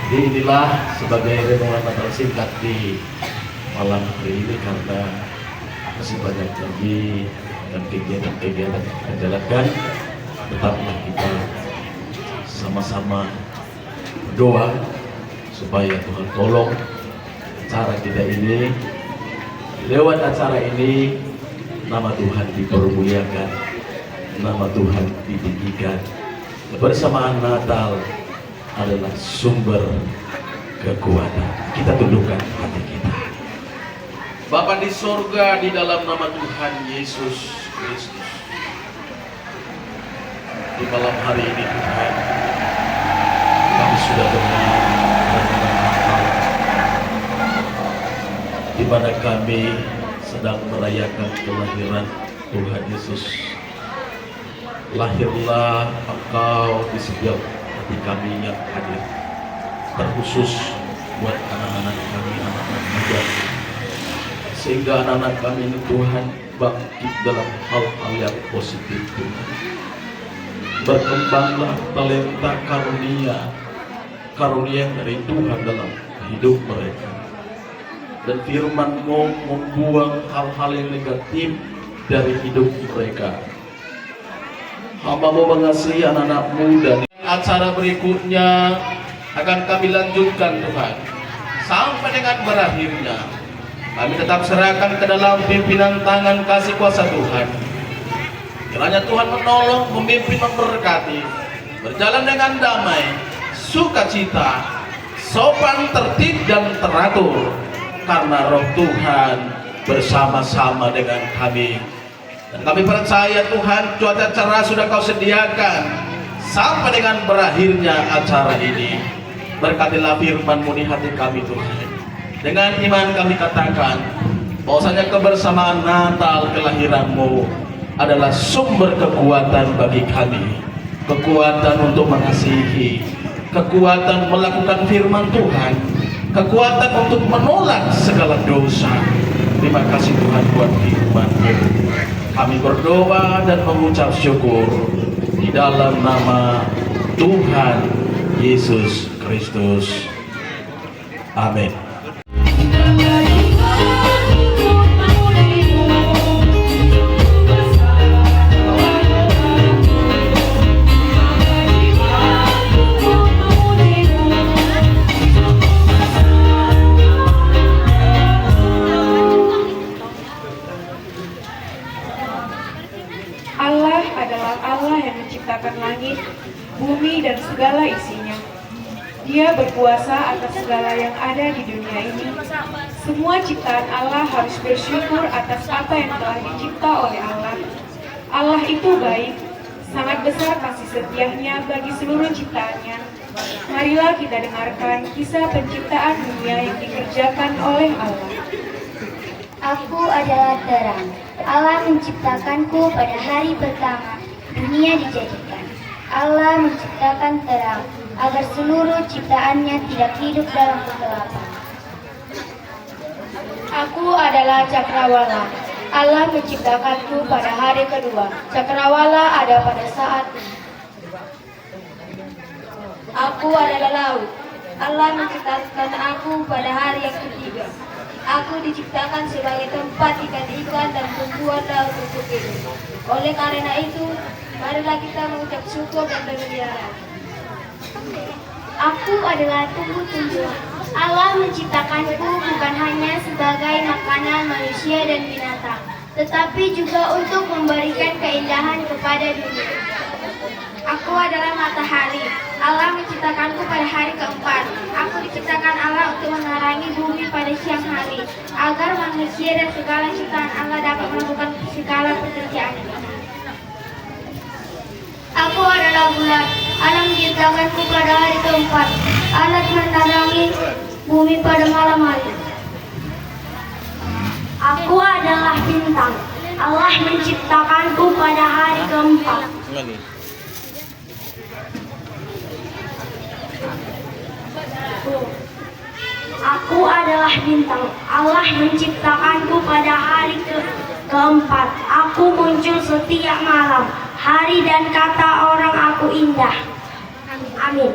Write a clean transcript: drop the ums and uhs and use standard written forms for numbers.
Jadi inilah sebagai renungan Natal singkat di malam hari ini, karena masih banyak lagi dan kegiatan-kegiatan yang kita jalankan. Tetaplah kita sama-sama berdoa supaya Tuhan tolong acara kita ini. Lewat acara ini nama Tuhan dipermuliakan, nama Tuhan ditinggikan. Kebersamaan Natal adalah sumber kekuatan. Kita tundukkan hati kita. Bapa di sorga, di dalam nama Tuhan Yesus Kristus, di malam hari ini Tuhan, kami sudah dengar Natal, di mana kami sedang merayakan kelahiran Tuhan Yesus. Lahirlah Engkau di setiap hati kami yang hadir, terkhusus buat anak-anak kami, anak-anak muda, sehingga anak-anak kami ini Tuhan bangkit dalam hal-hal yang positif Tuhan. Berkembanglah talenta karunia dari Tuhan dalam hidup mereka, dan firman-Mu membuang hal-hal yang negatif dari hidup mereka. Hamba-Mu mengasihi anak-anak-Mu, dan acara berikutnya akan kami lanjutkan Tuhan sampai dengan berakhirnya. Kami tetap serahkan ke dalam pimpinan tangan kasih kuasa Tuhan. Kiranya Tuhan menolong, memimpin, memberkati, berjalan dengan damai, sukacita, sopan, tertib, dan teratur, karena Roh Tuhan bersama-sama dengan kami. Dan kami percaya Tuhan, cuaca cerah sudah Kau sediakan sampai dengan berakhirnya acara ini. Berkatilah firman-Mu di hati kami Tuhan. Dengan iman kami katakan bahwasanya kebersamaan Natal kelahiran-Mu adalah sumber kekuatan bagi kami, kekuatan untuk mengasihi, kekuatan melakukan firman Tuhan, kekuatan untuk menolak segala dosa. Terima kasih Tuhan buat firman-Mu. Kami berdoa dan mengucap syukur di dalam nama Tuhan Yesus Kristus. Amin. Allah adalah Allah yang menciptakan langit, bumi, dan segala isinya. Dia berkuasa atas segala yang ada di dunia ini. Semua ciptaan Allah harus bersyukur atas apa yang telah dicipta oleh Allah. Allah itu baik, sangat besar kasih setianya bagi seluruh ciptaannya. Marilah kita dengarkan kisah penciptaan dunia yang dikerjakan oleh Allah. Aku adalah terang. Allah menciptakanku pada hari pertama dunia dijadikan. Allah menciptakan terang agar seluruh ciptaannya tidak hidup dalam kegelapan. Aku adalah cakrawala. Allah menciptakanku pada hari kedua. Cakrawala ada pada saat ini. Aku adalah laut. Allah menciptakan aku pada hari yang ketiga. Aku diciptakan sebagai tempat ikan-ikan dan tumbuhan laut untuk hidup. Oleh karena itu, marilah kita mengucap syukur dan bergembira. Aku adalah tumbuh-tumbuhan. Allah menciptakanku bukan hanya sebagai makanan manusia dan binatang, tetapi juga untuk memberikan keindahan kepada dunia. Aku adalah matahari. Allah menciptakanku pada hari keempat. Aku diciptakan Allah untuk menerangi bumi pada siang hari, agar manusia dan segala ciptaan Allah dapat melakukan segala pekerjaannya. Aku adalah bulan. Allah menciptakanku pada hari keempat. Allah menerangi bumi pada malam hari. Aku adalah bintang. Allah menciptakanku pada hari keempat. Aku adalah bintang. Allah menciptakanku pada hari keempat. Aku muncul setiap malam, hari dan kata orang aku indah. Amin.